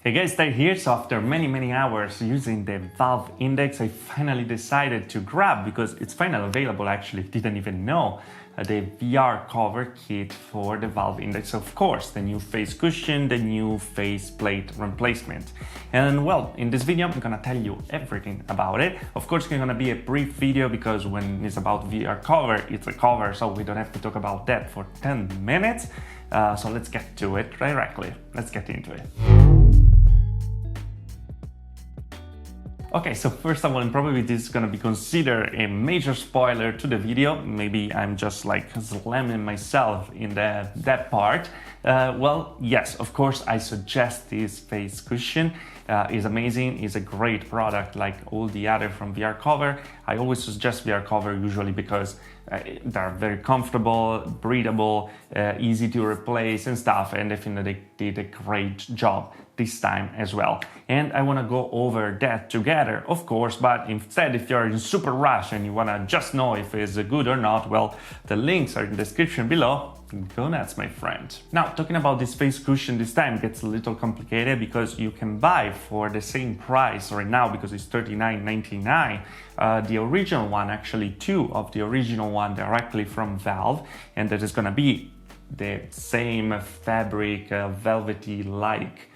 Hey guys, Ty here. So after many hours using the Valve Index, I finally decided to grab, because it's finally available, actually didn't even know, the VR cover kit for the Valve Index. Of course, the new face cushion, the new face plate replacement. And well, in this video, I'm gonna tell you everything about it. Of course, it's gonna be a brief video because when it's about VR cover, it's a cover, so we don't have to talk about that for 10 minutes. So let's get to it directly. Let's get into it. Okay, so first of all, and probably this is gonna be considered a major spoiler to the video. Maybe I'm just like slamming myself in that part. Well, yes, of course, I suggest this face cushion. Is amazing, is a great product like all the other from VRcover. I always suggest VRcover usually because they're very comfortable, breathable, easy to replace and stuff, and I think that they did a great job this time as well. And I want to go over that together, of course, but instead, if you're in super rush and you want to just know if it's good or not, well, the links are in the description below. Go nuts, my friend. Now, talking about this face cushion this time gets a little complicated because you can buy for the same price right now, because it's $39.99. The original one, actually two of the original one directly from Valve, and that is gonna be the same fabric, velvety-like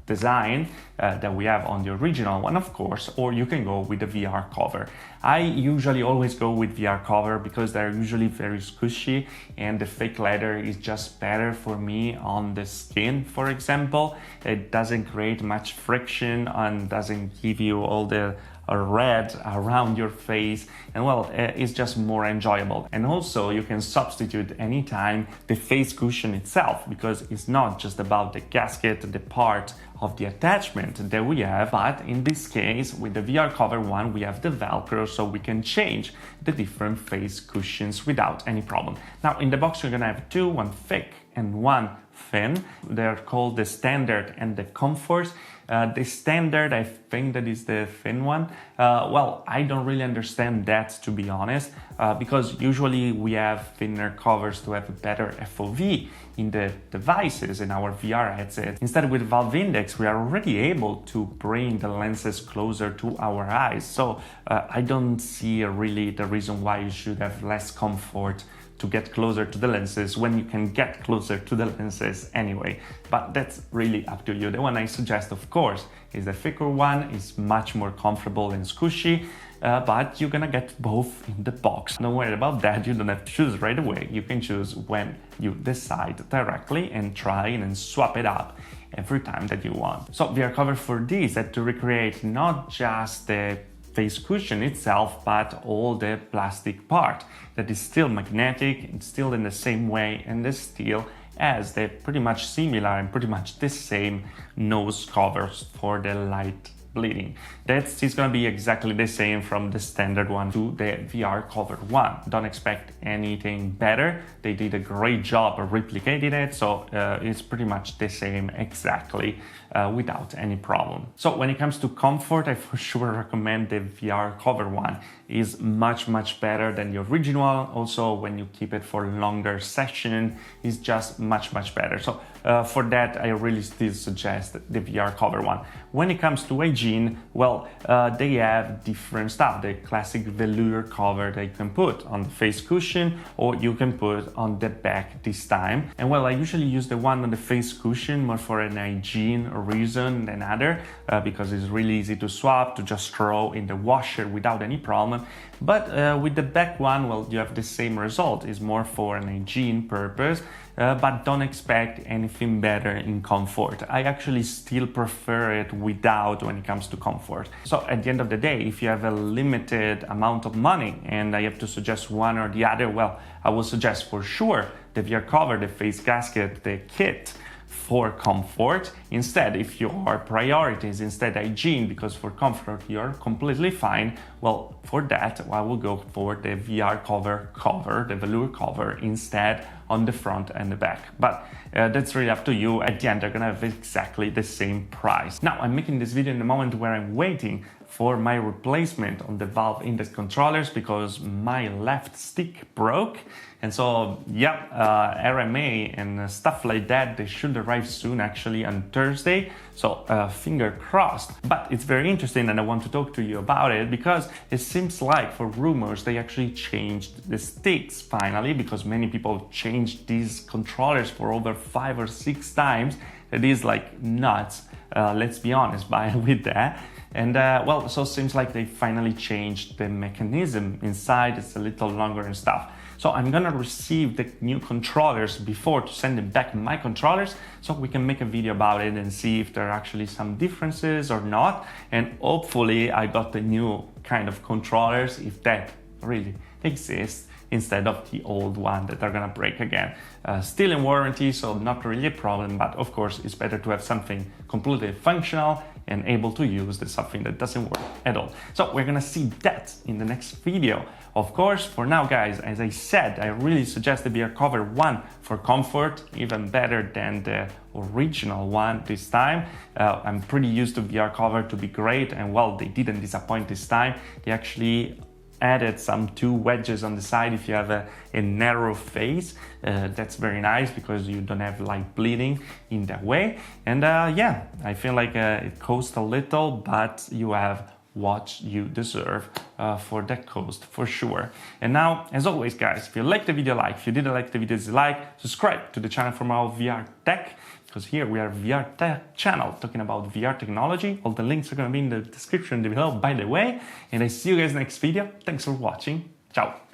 design that we have on the original one, of course, or you can go with the VR cover. I usually always go with VR cover because they're usually very squishy and the fake leather is just better for me on the skin, for example. It doesn't create much friction and doesn't give you all the red around your face, and well, it's just more enjoyable. And also you can substitute anytime the face cushion itself, because it's not just about the gasket, the part of the attachment that we have, but in this case with the VR cover one we have the Velcro, so we can change the different face cushions without any problem. Now in the box you're gonna have two, one thick and one thin. They're called the standard and the comfort. The standard, I think that is the thin one. Well, I don't really understand that, to be honest, because usually we have thinner covers to have a better FOV in the devices in our VR headset. Instead, with Valve Index, we are already able to bring the lenses closer to our eyes. So I don't see really the reason why you should have less comfort to get closer to the lenses when you can get closer to the lenses anyway. But that's really up to you. The one I suggest, of course, is the thicker one. It's much more comfortable and squishy, but you're gonna get both in the box. Don't worry about that. You don't have to choose right away. You can choose when you decide directly and try and swap it up every time that you want. So VRcover for this had to recreate not just the face cushion itself, but all the plastic part that is still magnetic and still in the same way, and is still as the pretty much similar and pretty much the same nose covers for the light bleeding. That is going to be exactly the same from the standard one to the VR cover one. Don't expect anything better. They did a great job of replicating it, so it's pretty much the same exactly without any problem. So when it comes to comfort, I for sure recommend the VR cover one. Is much better than the original. Also, when you keep it for longer session, is just much better. So for that, I really still suggest the VR cover one. When it comes to hygiene, well, they have different stuff. The classic velour cover that you can put on the face cushion, or you can put on the back this time. And well, I usually use the one on the face cushion more for an hygiene reason than other, because it's really easy to swap, to just throw in the washer without any problem. But with the back one, well, you have the same result. It's more for an hygiene purpose, but don't expect anything better in comfort. I actually still prefer it without when it comes to comfort. So at the end of the day, if you have a limited amount of money and I have to suggest one or the other, well, I will suggest for sure the VR cover, the face gasket, the kit for comfort. Instead, if your priority is instead hygiene, because for comfort you're completely fine, well, for that I will go for the VR cover, the velour cover instead on the front and the back. But that's really up to you. At the end, they're gonna have exactly the same price. Now, I'm making this video in a moment where I'm waiting for my replacement on the Valve Index controllers because my left stick broke. And so, yeah, RMA and stuff like that, they should arrive soon, actually, on Thursday. So, finger crossed. But it's very interesting, and I want to talk to you about it because it seems like, for rumors, they actually changed the sticks finally, because many people changed these controllers for over 5 or 6 times. It is like nuts. Let's be honest with that. And well, so it seems like they finally changed the mechanism inside. It's a little longer and stuff. So I'm gonna receive the new controllers before to send them back my controllers, so we can make a video about it and see if there are actually some differences or not. And hopefully I got the new kind of controllers, if that really exists, instead of the old one that are gonna break again. Still in warranty, so not really a problem, but of course it's better to have something completely functional and able to use than something that doesn't work at all. So we're gonna see that in the next video. Of course, for now guys, as I said, I really suggest the VRcover 1 for comfort, even better than the original one this time. I'm pretty used to VRcover to be great, and well, they didn't disappoint this time. They actually added some 2 wedges on the side if you have a narrow face. That's very nice because you don't have like bleeding in that way. And yeah, I feel like it costs a little, but you have what you deserve for that cost, for sure. And now, as always guys, if you liked the video, like. If you didn't like the video, dislike. Subscribe to the channel for more VR tech, because here we are VR tech channel talking about VR technology. All the links are going to be in the description below, by the way. And I see you guys next video. Thanks for watching. Ciao.